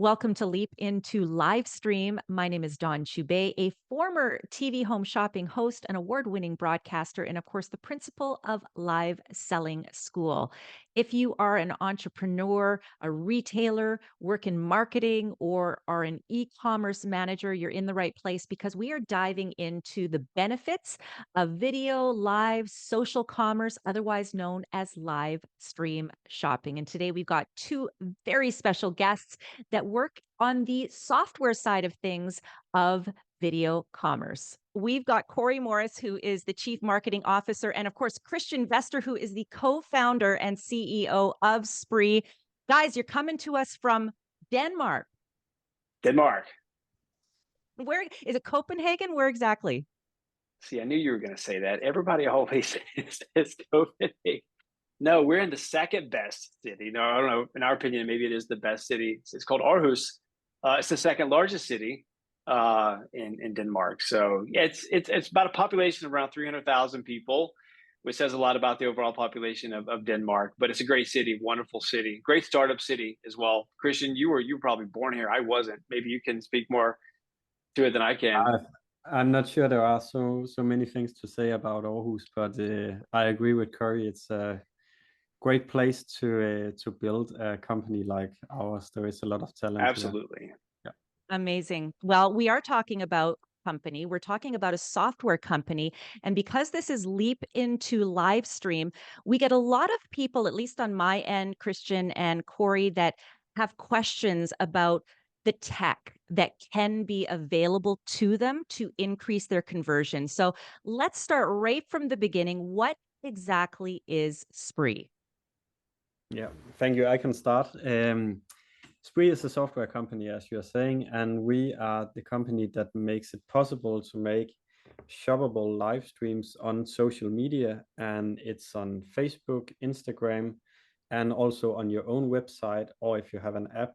Welcome to Leap into Livestream. My name is Dawn Chubai, a former TV home shopping host, an award-winning broadcaster, and of course, the principal of Live Selling School. If you are an entrepreneur, a retailer, work in marketing, or are an e-commerce manager, you're in the right place because we are diving into the benefits of video, live, social commerce, otherwise known as live stream shopping. And today we've got two very special guests that work on the software side of things of video commerce. We've got Corey Morris, who is the Chief Marketing Officer, and of course, Christian Vester, who is the co-founder and CEO of SPRII. Guys, you're coming to us from Denmark. Denmark. Where is it? Copenhagen? Where exactly? See, I knew you were going to say that. Everybody always says Copenhagen. No, we're in the second best city. No, I don't know. In our opinion, maybe it is the best city. It's called Aarhus. It's the second largest city in Denmark. So yeah, it's about a population of around 300,000 people, which says a lot about the overall population of Denmark. But it's a great city, wonderful city, great startup city as well. Christian, you were probably born here. I wasn't. Maybe you can speak more to it than I can. I'm not sure there are so many things to say about Aarhus, but I agree with Curry. It's a great place to build a company like ours. There is a lot of talent Absolutely. here. Yeah. Amazing. Well, we are talking about company. We're talking about a software company. And because this is Leap into Livestream, we get a lot of people, at least on my end, Christian and Corey, that have questions about the tech that can be available to them to increase their conversion. So let's start right from the beginning. What exactly is SPRII? Yeah, thank you. I can start. SPRII is a software company, as you're saying, and we are the company that makes it possible to make shoppable live streams on social media, and it's on Facebook, Instagram, and also on your own website, or if you have an app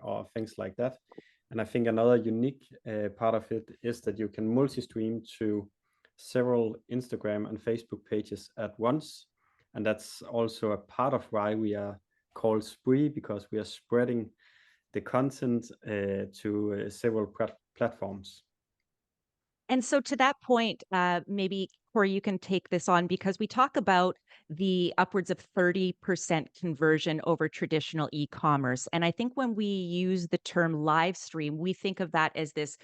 or things like that. And I think another unique part of it is that you can multi-stream to several Instagram and Facebook pages at once. And that's also a part of why we are called SPRII, because we are spreading the content to several platforms. And so to that point, maybe Corey, you can take this on because we talk about the upwards of 30% conversion over traditional e-commerce. And I think when we use the term live stream, we think of that as this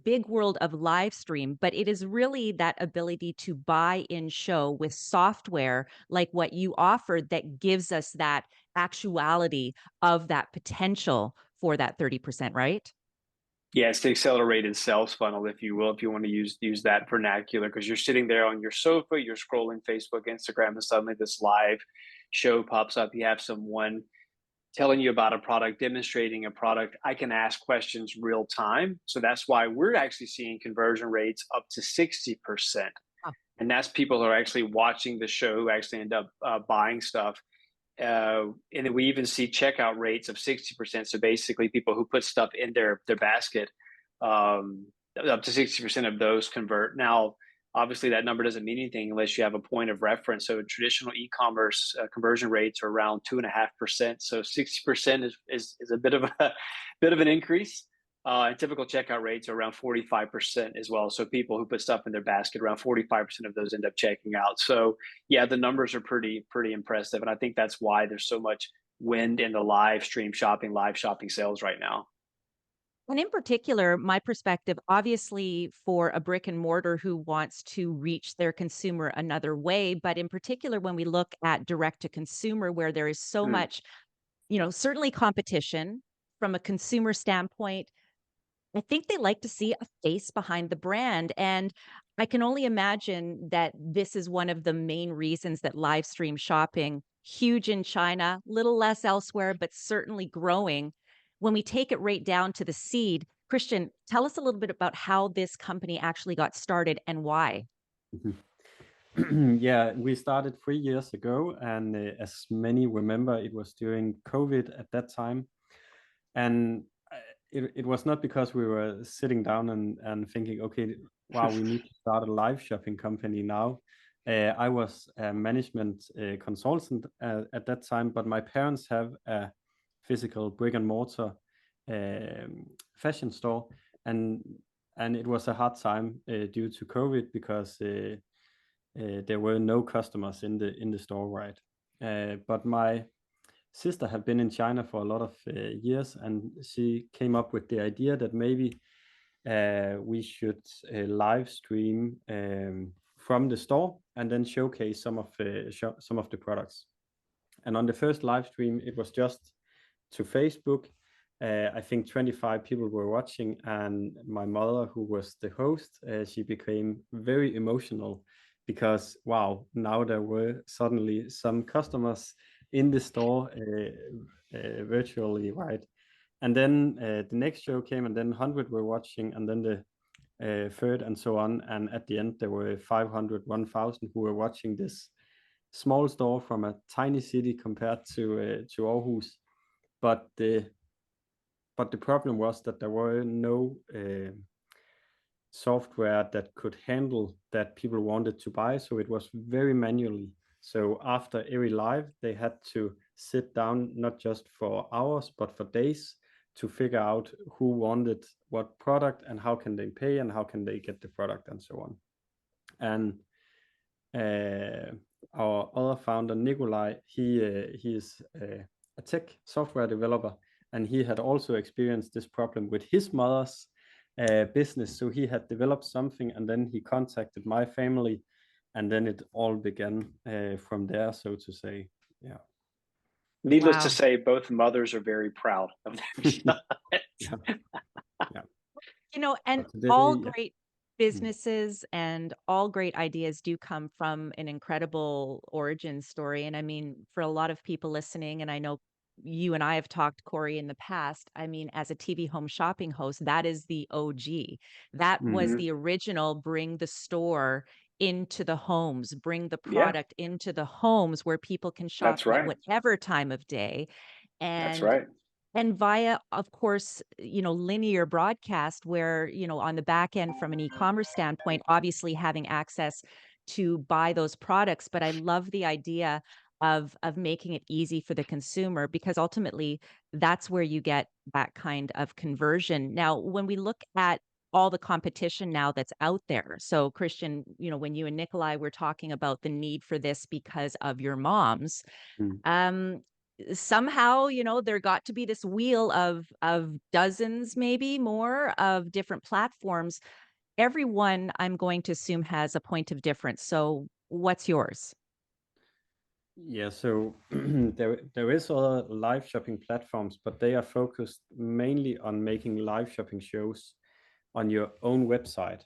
big world of live stream, but it is really that ability to buy in show with software like what you offered that gives us that actuality of that potential for that 30%, right? Yeah, it's the accelerated sales funnel, if you will, if you want to use that vernacular, because you're sitting there on your sofa, you're scrolling Facebook, Instagram, and suddenly this live show pops up. You have someone telling you about a product, demonstrating a product. I can ask questions real time. So that's why we're actually seeing conversion rates up to 60%. Oh. And that's people who are actually watching the show who actually end up buying stuff. And then we even see checkout rates of 60%. So basically people who put stuff in their basket, up to 60% of those convert. Now, obviously that number doesn't mean anything unless you have a point of reference. So traditional e-commerce conversion rates are around 2.5%. So 60% is a bit of an increase. And typical checkout rates are around 45% as well. So people who put stuff in their basket, around 45% of those end up checking out. So yeah, the numbers are pretty impressive. And I think that's why there's so much wind in the live shopping sales right now. And in particular, my perspective, obviously, for a brick and mortar who wants to reach their consumer another way, but in particular, when we look at direct to consumer, where there is so much, certainly competition from a consumer standpoint, I think they like to see a face behind the brand. And I can only imagine that this is one of the main reasons that live stream shopping, huge in China, little less elsewhere, but certainly growing. When we take it right down to the seed, Christian, tell us a little bit about how this company actually got started and why. Yeah, we started 3 years ago, and as many remember, it was during COVID at that time. And it was not because we were sitting down and thinking, okay, wow, we need to start a live shopping company now. I was a management consultant at that time, but my parents have a physical brick and mortar fashion store, and it was a hard time due to COVID, because there were no customers in the store, right? But my sister had been in China for a lot of years, and she came up with the idea that maybe we should live stream from the store and then showcase some of the products. And on the first live stream, it was just to Facebook. I think 25 people were watching, and my mother, who was the host, she became very emotional, because wow, now there were suddenly some customers in the store virtually, right? And then the next show came, and then 100 were watching, and then the third, and so on. And at the end, there were 500, 1,000 who were watching this small store from a tiny city compared to Aarhus. But the problem was that there were no software that could handle that people wanted to buy, so it was very manually. So after every live, they had to sit down, not just for hours, but for days, to figure out who wanted what product, and how can they pay, and how can they get the product, and so on. And our other founder, Nikolai, he is a tech software developer, and he had also experienced this problem with his mother's business. So he had developed something, and then he contacted my family, and then it all began from there, so to say. Yeah. Needless to Wow. say, both mothers are very proud of their son. Yeah. Yeah. You know, and But today, all yeah. great businesses and all great ideas do come from an incredible origin story. And I mean, for a lot of people listening, and I know you and I have talked, Corey, in the past. I mean, as a TV home shopping host, that is the OG. That was Mhm. the original bring the store into the homes, bring the Yeah, product into the homes where people can shop that's at right. whatever time of day. That's And right. and via, of course, linear broadcast where, on the back end from an e-commerce standpoint, obviously having access to buy those products. But I love the idea of making it easy for the consumer, because ultimately that's where you get that kind of conversion. Now, when we look at all the competition now that's out there. So Christian, when you and Nikolai were talking about the need for this because of your moms, Mm. um, somehow, there got to be this wheel of dozens, maybe more, of different platforms. Everyone, I'm going to assume, has a point of difference. So what's yours? Yeah, so there is other live shopping platforms, but they are focused mainly on making live shopping shows on your own website.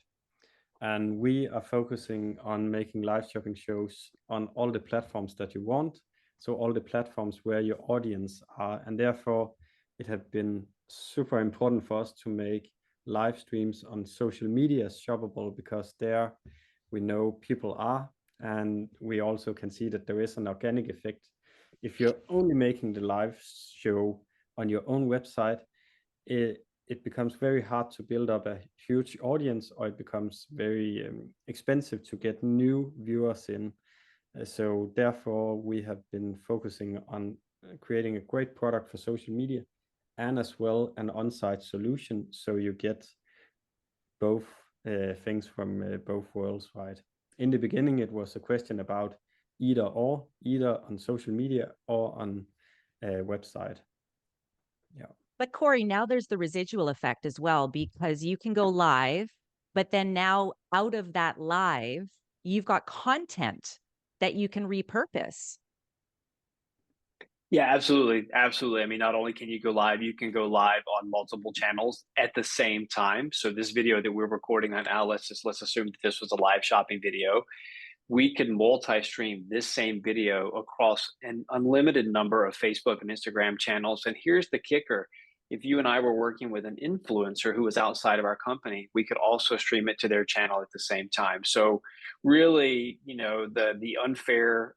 And we are focusing on making live shopping shows on all the platforms that you want. So all the platforms where your audience are. And therefore, it had been super important for us to make live streams on social media shoppable, because there we know people are. And we also can see that there is an organic effect. If you're only making the live show on your own website, it becomes very hard to build up a huge audience, or it becomes very expensive to get new viewers in. So therefore, we have been focusing on creating a great product for social media, and as well an on-site solution, so you get both things from both worlds, right? In the beginning, it was a question about either on social media or on a website. Yeah. But Corey, now there's the residual effect as well, because you can go live, but then now out of that live, you've got content that you can repurpose. Yeah, absolutely. Absolutely. I mean, not only can you go live, you can go live on multiple channels at the same time. So this video that we're recording on now, let's assume that this was a live shopping video. We can multi-stream this same video across an unlimited number of Facebook and Instagram channels. And here's the kicker. If you and I were working with an influencer who was outside of our company, we could also stream it to their channel at the same time. So really, the unfair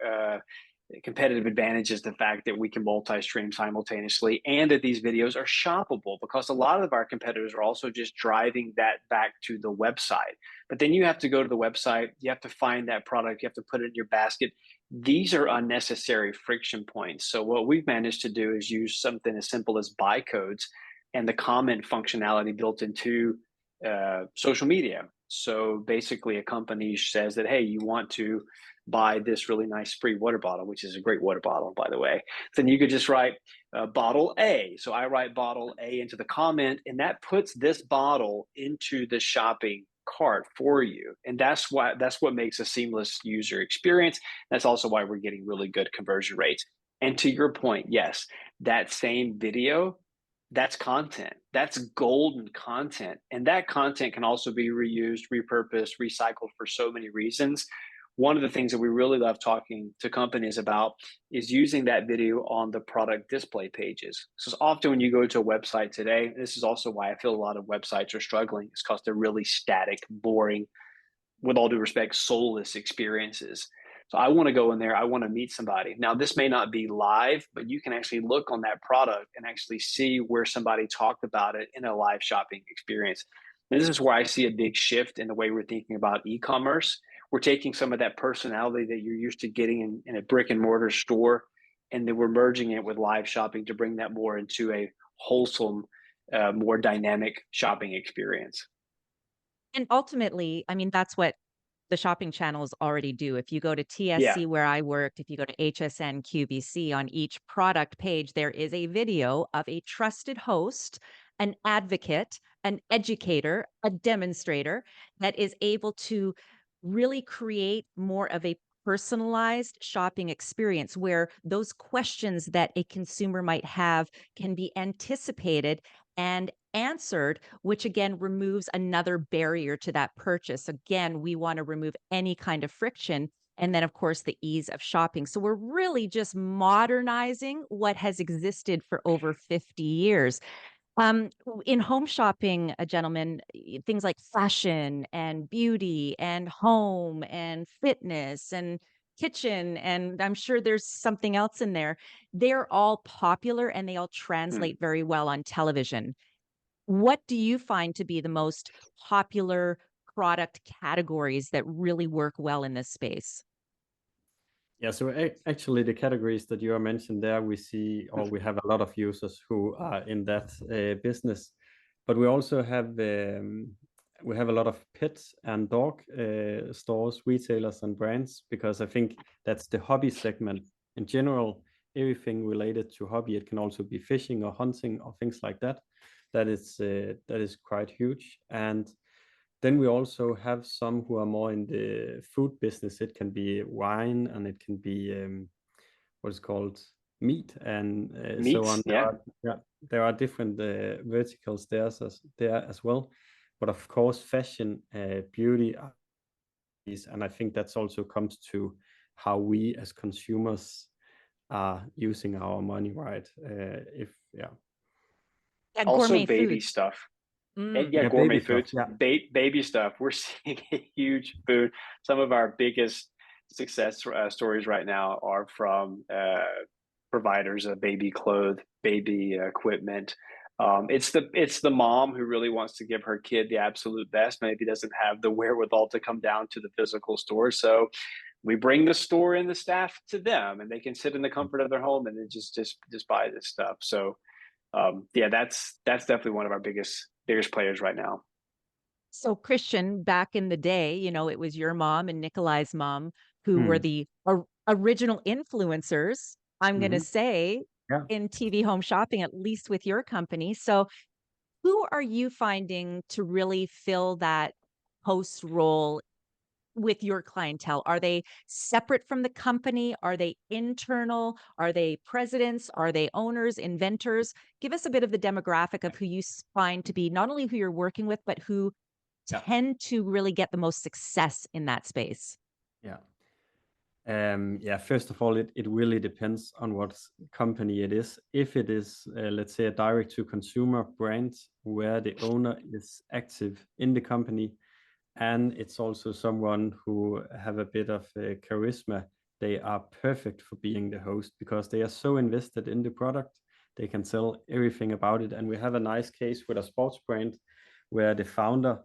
competitive advantage is the fact that we can multi-stream simultaneously, and that these videos are shoppable, because a lot of our competitors are also just driving that back to the website. But then you have to go to the website, you have to find that product, you have to put it in your basket. These are unnecessary friction points. So what we've managed to do is use something as simple as buy codes, and the comment functionality built into social media. So basically, a company says that, hey, you want to buy this really nice SPRII water bottle, which is a great water bottle, by the way. Then you could just write bottle A. So I write bottle A into the comment, and that puts this bottle into the shopping cart for you. And that's what makes a seamless user experience. That's also why we're getting really good conversion rates. And to your point, yes, that same video, that's content. That's golden content. And that content can also be reused, repurposed, recycled for so many reasons. One of the things that we really love talking to companies about is using that video on the product display pages. So often when you go to a website today, this is also why I feel a lot of websites are struggling, is because they're really static, boring, with all due respect, soulless experiences. So I want to go in there, I want to meet somebody. Now, this may not be live, but you can actually look on that product and actually see where somebody talked about it in a live shopping experience. And this is where I see a big shift in the way we're thinking about e-commerce. We're taking some of that personality that you're used to getting in a brick and mortar store, and then we're merging it with live shopping to bring that more into a wholesome, more dynamic shopping experience. And ultimately, I mean, that's what the shopping channels already do. If you go to Yeah. TSC where I worked, if you go to HSN QVC, on each product page, there is a video of a trusted host, an advocate, an educator, a demonstrator that is able to really create more of a personalized shopping experience where those questions that a consumer might have can be anticipated and answered, which again removes another barrier to that purchase. Again, we want to remove any kind of friction. And then, of course, the ease of shopping. So we're really just modernizing what has existed for over 50 years. In home shopping, gentlemen, things like fashion and beauty and home and fitness and kitchen, and I'm sure there's something else in there. They're all popular and they all translate very well on television. What do you find to be the most popular product categories that really work well in this space? Yeah, so actually the categories that you are mentioned there, we see, or we have a lot of users who are in that business, but we have a lot of pets and dog stores, retailers, and brands, because I think that's the hobby segment in general. Everything related to hobby, it can also be fishing or hunting or things like that. That is quite huge. And then we also have some who are more in the food business. It can be wine, and it can be what is called meat, and so Meats, on. yeah. There are different verticals there as well. But of course, fashion, beauty, and I think that's also comes to how we as consumers are using our money, right? If yeah, Yeah, Also gourmet baby foods. stuff. Mm. Yeah, yeah, gourmet baby stuff. foods, Yeah. baby stuff. We're seeing a huge boom. Some of our biggest success stories right now are from providers of baby clothes, baby equipment. It's the mom who really wants to give her kid the absolute best, maybe doesn't have the wherewithal to come down to the physical store. So we bring the store and the staff to them, and they can sit in the comfort of their home and then just buy this stuff. So yeah, that's definitely one of our biggest players right now. So Christian, back in the day, it was your mom and Nikolai's mom who were Hmm. the original influencers, I'm going to Hmm. say, Yeah. in TV home shopping, at least with your company. So who are you finding to really fill that host role with your clientele? Are they separate from the company? Are they internal? Are they presidents? Are they owners, inventors? Give us a bit of the demographic of who you find to be not only who you're working with, but who Yeah. tend to really get the most success in that space. Yeah. Yeah, first of all, it really depends on what company it is. If it is, let's say, a direct to consumer brand where the owner is active in the company, and it's also someone who have a bit of charisma, they are perfect for being the host because they are so invested in the product. They can tell everything about it. And we have a nice case with a sports brand where the founder,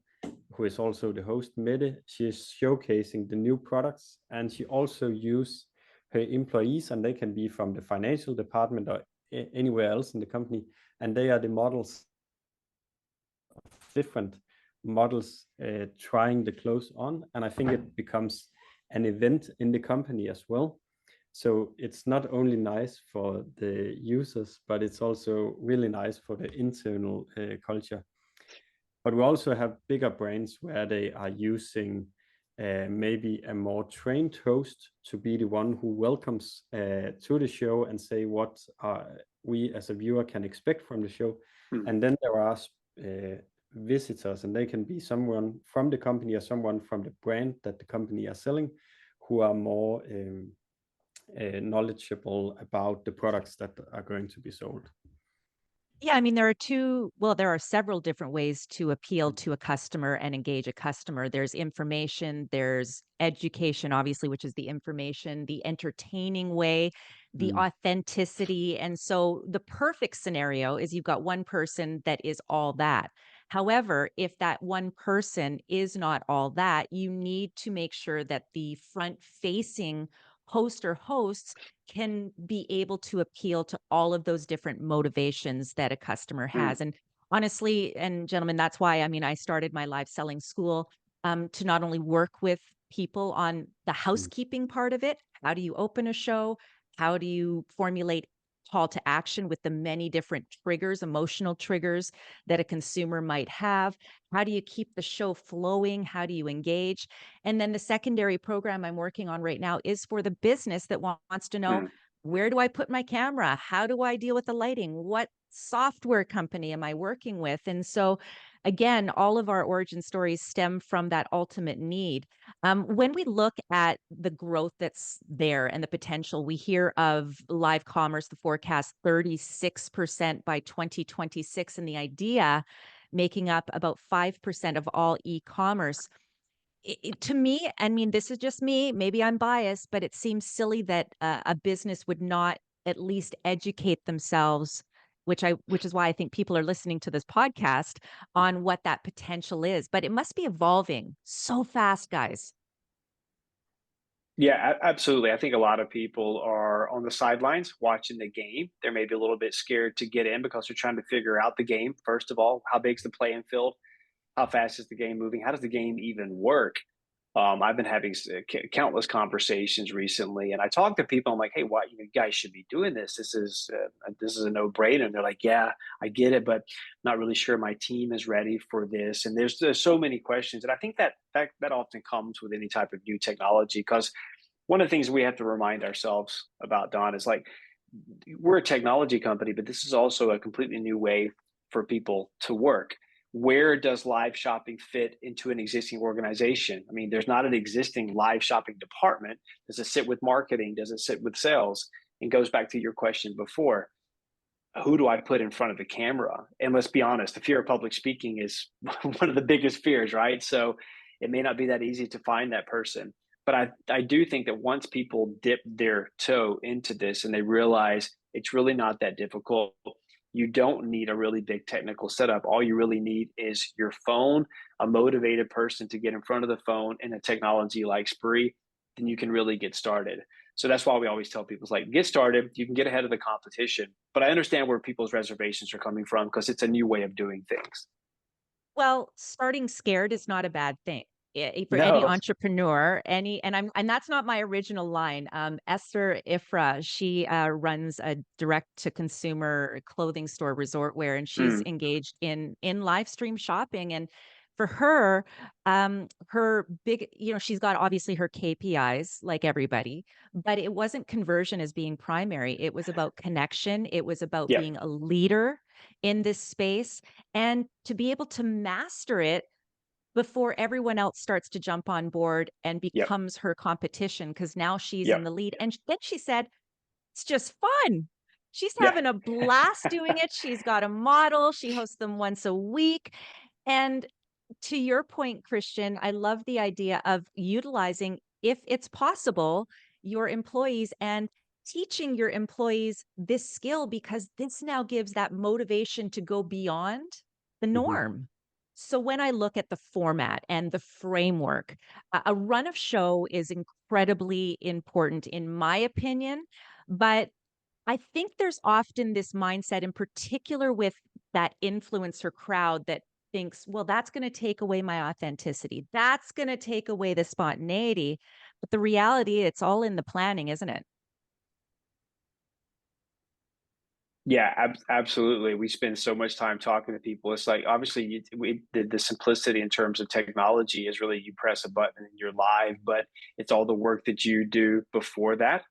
who is also the host, Mette, she is showcasing the new products, and she also use her employees, and they can be from the financial department or anywhere else in the company, and they are the models different models trying the clothes on, and I think it becomes an event in the company as well. So it's not only nice for the users, but it's also really nice for the internal culture. But we also have bigger brands where they are using maybe a more trained host to be the one who welcomes to the show and say what we as a viewer can expect from the show. And then there are visitors, and they can be someone from the company or someone from the brand that the company are selling, who are more knowledgeable about the products that are going to be sold. Yeah, I mean, there are several different ways to appeal to a customer and engage a customer. There's information, there's education, obviously, which is the information, the entertaining way, the authenticity. And so the perfect scenario is you've got one person that is all that. However, if that one person is not all that, you need to make sure that the front facing host or hosts can be able to appeal to all of those different motivations that a customer has. And honestly, and gentlemen, that's why, I mean, I started my live selling school to not only work with people on the housekeeping part of it. How do you open a show? How do you formulate call to action with the many different triggers, emotional triggers that a consumer might have? How do you keep the show flowing? How do you engage? And then the secondary program I'm working on right now is for the business that wants to know, where do I put my camera? How do I deal with the lighting? What software company am I working with? And so, again, all of our origin stories stem from that ultimate need. When we look at the growth that's there and the potential, we hear of live commerce, the forecast 36% by 2026, and the idea making up about 5% of all e-commerce. To me, I mean, this is just me, maybe I'm biased, but it seems silly that a business would not at least educate themselves, which is why I think people are listening to this podcast on what that potential is. But it must be evolving so fast, guys. Yeah, absolutely. I think a lot of people are on the sidelines watching the game. They're maybe a little bit scared to get in because they're trying to figure out the game. First of all, how big's the playing field? How fast is the game moving? How does the game even work? I've been having countless conversations recently, and I talk to people. I'm like, "Hey, why you guys should be doing this? This is a no brainer." And they're like, "Yeah, I get it, but I'm not really sure my team is ready for this." And there's so many questions, and I think that often comes with any type of new technology. Because one of the things we have to remind ourselves about, Don, is like we're a technology company, but this is also a completely new way for people to work. Where does live shopping fit into an existing organization? I mean, there's not an existing live shopping department. Does it sit with marketing? Does it sit with sales? And goes back to your question before, who do I put in front of the camera? And let's be honest, the fear of public speaking is one of the biggest fears, right? So it may not be that easy to find that person. But I do think that once people dip their toe into this and they realize it's really not that difficult, you don't need a really big technical setup. All you really need is your phone, a motivated person to get in front of the phone, and a technology like SPRII, then you can really get started. So that's why we always tell people, it's like, get started, you can get ahead of the competition. But I understand where people's reservations are coming from because it's a new way of doing things. Well, starting scared is not a bad thing. For any No. entrepreneur, and that's not my original line. Esther Ifra, she runs a direct to consumer clothing store, resort wear, and she's Mm, engaged in Livestream shopping. And for her, her big, she's got obviously her KPIs like everybody, but it wasn't conversion as being primary. It was about connection. It was about yep, being a leader in this space and to be able to master it before everyone else starts to jump on board and yep, becomes her competition, because now she's in yep, the lead. And then she said, it's just fun. She's yeah. having a blast doing it. She's got a model. She hosts them once a week. And to your point, Christian, I love the idea of utilizing, if it's possible, your employees and teaching your employees this skill, because this now gives that motivation to go beyond the Mhm. norm. So when I look at the format and the framework, a run of show is incredibly important in my opinion, but I think there's often this mindset, in particular with that influencer crowd, that thinks, well, that's going to take away my authenticity. That's going to take away the spontaneity. But the reality, it's all in the planning, isn't it? Yeah, absolutely. We spend so much time talking to people. It's like obviously the simplicity in terms of technology is really you press a button and you're live, but it's all the work that you do before that.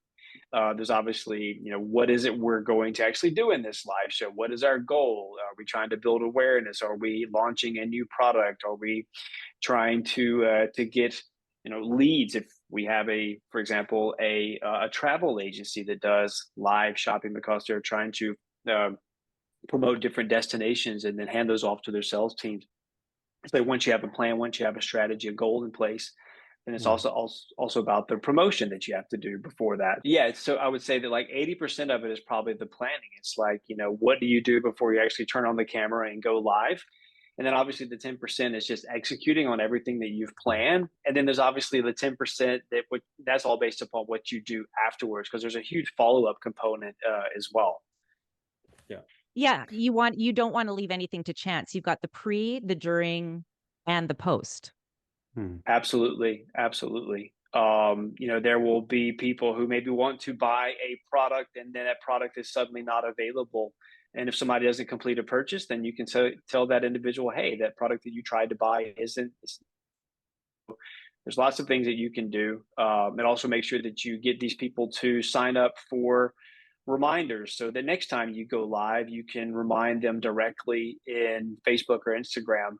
There's obviously, what is it we're going to actually do in this live show? What is our goal? Are we trying to build awareness? Are we launching a new product? Are we trying to get leads? If we have for example, a travel agency that does live shopping because they're trying to uh, promote different destinations and then hand those off to their sales teams. So once you have a plan, once you have a strategy, a goal in place, then it's Mm. also about the promotion that you have to do before that. Yeah, so I would say that like 80% of it is probably the planning. It's like, what do you do before you actually turn on the camera and go live? And then obviously the 10% is just executing on everything that you've planned. And then there's obviously the 10% that's all based upon what you do afterwards, because there's a huge follow-up component as well. Yeah. Yeah, you don't want to leave anything to chance. You've got the pre, the during, and the post. Mm. Absolutely, absolutely. There will be people who maybe want to buy a product and then that product is suddenly not available. And if somebody doesn't complete a purchase, then you can tell that individual, hey, that product that you tried to buy isn't. There's lots of things that you can do. And also make sure that you get these people to sign up for reminders so that next time you go live, you can remind them directly in Facebook or Instagram,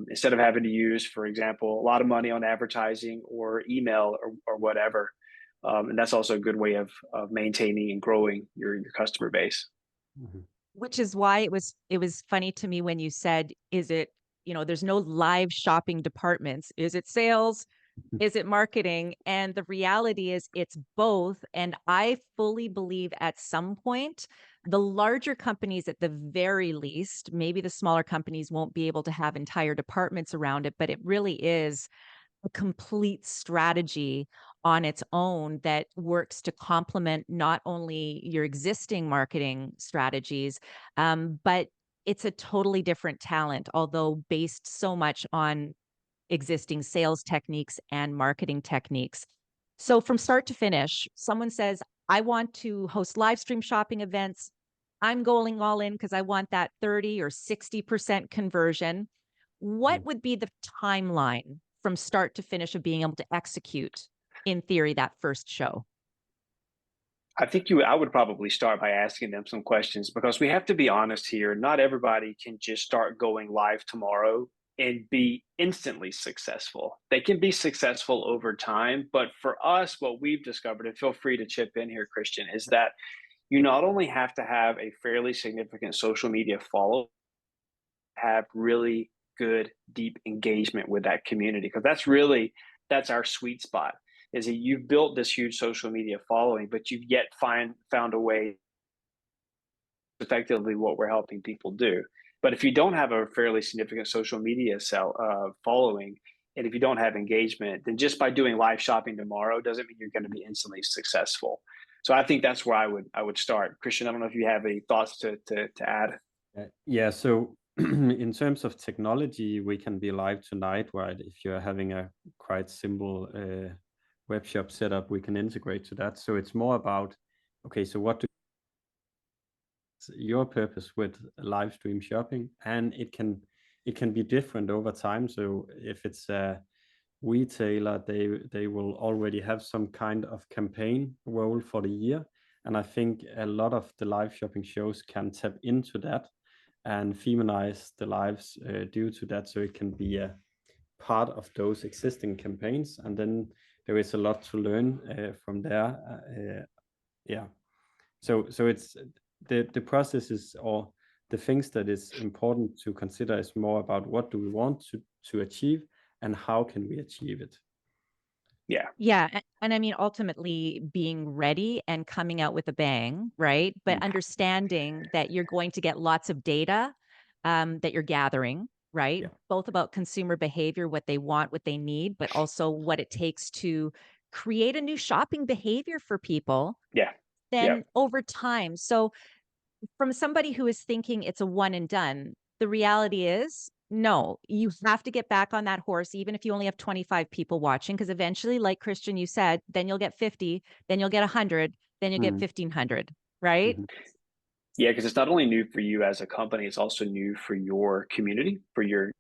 instead of having to use, for example, a lot of money on advertising or email or whatever. And that's also a good way of maintaining and growing your customer base. Mhm. Which is why it was funny to me when you said, is it, there's no live shopping departments. Is it sales? Is it marketing? And the reality is it's both. And I fully believe at some point, the larger companies at the very least, maybe the smaller companies won't be able to have entire departments around it, but it really is a complete strategy on its own that works to complement not only your existing marketing strategies, but it's a totally different talent, although based so much on existing sales techniques and marketing techniques. So from start to finish, someone says, I want to host live stream shopping events. I'm going all in because I want that 30 or 60% conversion. What Mm. would be the timeline from start to finish of being able to execute, in theory, that first show? I would probably start by asking them some questions, because we have to be honest here. Not everybody can just start going live tomorrow and be instantly successful. They can be successful over time. But for us, what we've discovered, and feel free to chip in here, Christian, is that you not only have to have a fairly significant social media follow, have really good, deep engagement with that community, because that's our sweet spot. Is that you've built this huge social media following, but you've yet found a way effectively what we're helping people do. But if you don't have a fairly significant social media following, and if you don't have engagement, then just by doing live shopping tomorrow doesn't mean you're going to be instantly successful. So I think that's where I would start. Christian, I don't know if you have any thoughts to add. Yeah, so in terms of technology, we can be live tonight, right? If you're having a quite simple web shop setup, we can integrate to that. So it's more about, okay, so what your purpose with live stream shopping, and it can be different over time. So if it's a retailer, they will already have some kind of campaign role for the year, and I think a lot of the live shopping shows can tap into that and feminize the lives due to that, so it can be a part of those existing campaigns, and then there is a lot to learn from there. Yeah, so it's the processes, or the things that is important to consider is more about what do we want to achieve and how can we achieve it. Yeah. Yeah, and I mean, ultimately being ready and coming out with a bang, right? But Mm. understanding that you're going to get lots of data that you're gathering, right? Yeah. Both about consumer behavior, what they want, what they need, but also what it takes to create a new shopping behavior for people. Yeah. Yeah. Then over time. So from somebody who is thinking it's a one and done, the reality is No, you have to get back on that horse, even if you only have 25 people watching, because eventually, like Christian, you said, then you'll get 50, then you'll get 100, then you'll get Mm-hmm. 1,500, right? Mm-hmm. Yeah, because it's not only new for you as a company, it's also new for your community, for your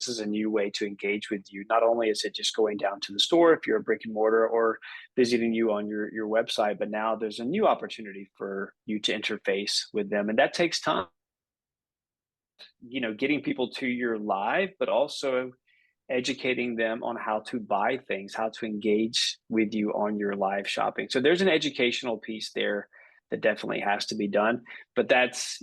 this is a new way to engage with you. Not only is it just going down to the store if you're a brick and mortar or visiting you on your website, but now there's a new opportunity for you to interface with them. And that takes time, getting people to your live, but also educating them on how to buy things, how to engage with you on your live shopping. So there's an educational piece there that definitely has to be done. But that's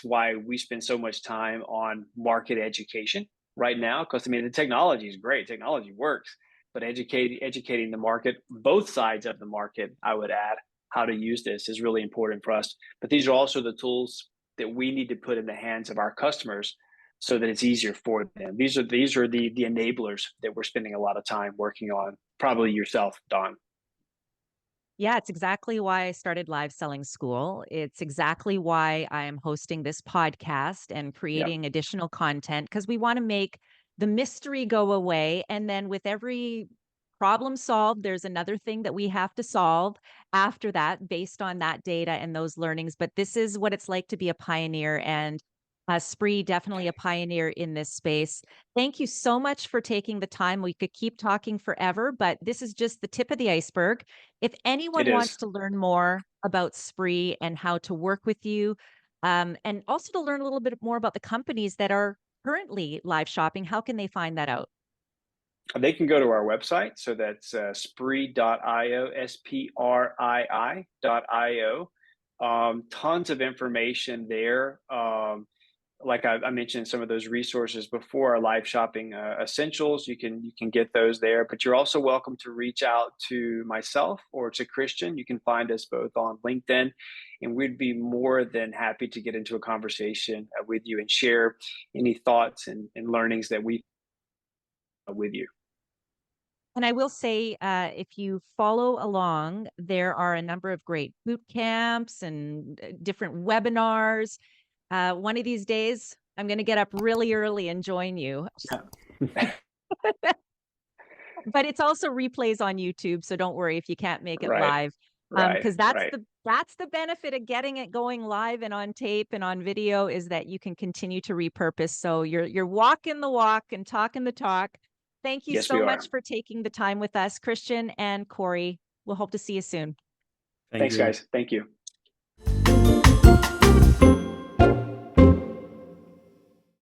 why we spend so much time on market education right now. Because I mean, the technology is great, technology works, but educating the market, both sides of the market, I would add, how to use this is really important for us. But these are also the tools that we need to put in the hands of our customers so that it's easier for them. These are the enablers that we're spending a lot of time working on. Probably yourself, Don. Yeah, it's exactly why I started Live Selling School. It's exactly why I am hosting this podcast and Yep. creating additional content, because we want to make the mystery go away. And then with every problem solved, there's another thing that we have to solve after that based on that data and those learnings. But this is what it's like to be a pioneer. And SPRII, definitely a pioneer in this space. Thank you so much for taking the time. We could keep talking forever, but this is just the tip of the iceberg. If It anyone wants is. to learn more about SPRII and how to work with you, and also to learn a little bit more about the companies that are currently live shopping, how can they find that out? They can go to our website. So that's sprii.io, sprii.io. Tons of information there. Like I mentioned, some of those resources before, our live shopping essentials. You can get those there, but you're also welcome to reach out to myself or to Christian. You can find us both on LinkedIn, and we'd be more than happy to get into a conversation with you and share any thoughts and learnings that we with you. And I will say, if you follow along, there are a number of great boot camps and different webinars. One of these days, I'm going to get up really early and join you. But it's also replays on YouTube, so don't worry if you can't make it Right, live. right, Because that's right. the benefit of getting it going live and on tape and on video, is that you can continue to repurpose. So you're walking the walk and talking the talk. Thank you Yes, so we much are. for taking the time with us, Christian and Corey. We'll hope to see you soon. Thank Thanks, you. guys. Thank you.